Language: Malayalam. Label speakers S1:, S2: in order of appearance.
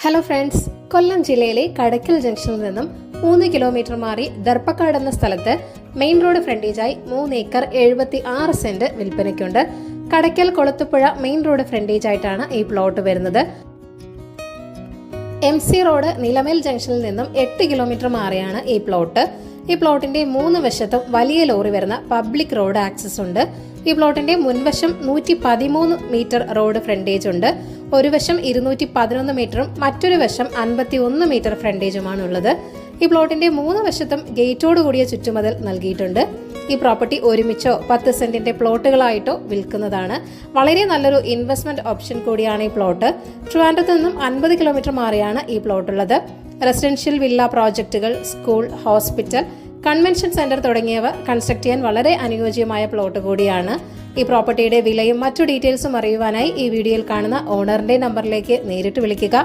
S1: ഹലോ ഫ്രണ്ട്സ്, കൊല്ലം ജില്ലയിലെ കടയ്ക്കൽ ജംഗ്ഷനിൽ നിന്നും 3 കിലോമീറ്റർ മാറി ദർപ്പക്കാട് എന്ന സ്ഥലത്ത് മെയിൻ റോഡ് ഫ്രണ്ടേജായി 3 ഏക്കർ 76 സെന്റ് വിൽപ്പനയ്ക്കുണ്ട്. Kadakkal Kulathupuzha main road frontage ആയിട്ടാണ് ഈ പ്ലോട്ട് വരുന്നത്. MC റോഡ് നിലമേൽ ജംഗ്ഷനിൽ നിന്നും 8 കിലോമീറ്റർ മാറിയാണ് ഈ പ്ലോട്ട്. ഈ പ്ലോട്ടിന്റെ 3 വശത്തും വലിയ ലോറി വരുന്ന പബ്ലിക് റോഡ് ആക്സസ് ഉണ്ട്. ഈ പ്ലോട്ടിന്റെ മുൻവശം 113 മീറ്റർ റോഡ് ഫ്രണ്ടേജ് ഉണ്ട്. ഒരു വശം 211 മീറ്ററും മറ്റൊരു വശം 51 മീറ്റർ ഫ്രണ്ടേജുമാണുള്ളത്. ഈ പ്ലോട്ടിന്റെ 3 വശത്തും ഗേറ്റോട് കൂടിയ ചുറ്റുമതിൽ നൽകിയിട്ടുണ്ട്. ഈ പ്രോപ്പർട്ടി ഒരുമിച്ചോ 10 സെന്റിന്റെ പ്ലോട്ടുകളായിട്ടോ വിൽക്കുന്നതാണ്. വളരെ നല്ലൊരു ഇൻവെസ്റ്റ്മെന്റ് ഓപ്ഷൻ കൂടിയാണ് ഈ പ്ലോട്ട്. ട്രിവാൻഡ്രത്ത് നിന്നും 50 കിലോമീറ്റർ മാറിയാണ് ഈ പ്ലോട്ട് ഉള്ളത്. റെസിഡൻഷ്യൽ വില്ല പ്രോജക്റ്റുകൾ, സ്കൂൾ, ഹോസ്പിറ്റൽ, കൺവെൻഷൻ സെന്റർ തുടങ്ങിയവ കൺസ്ട്രക്ട് ചെയ്യാൻ വളരെ അനുയോജ്യമായ പ്ലോട്ട് കൂടിയാണ്. ഈ പ്രോപ്പർട്ടിയുടെ വിലയും മറ്റു ഡീറ്റെയിൽസും അറിയുവാനായി ഈ വീഡിയോയിൽ കാണുന്ന ഓണറിന്റെ നമ്പറിലേക്ക് നേരിട്ട് വിളിക്കുക.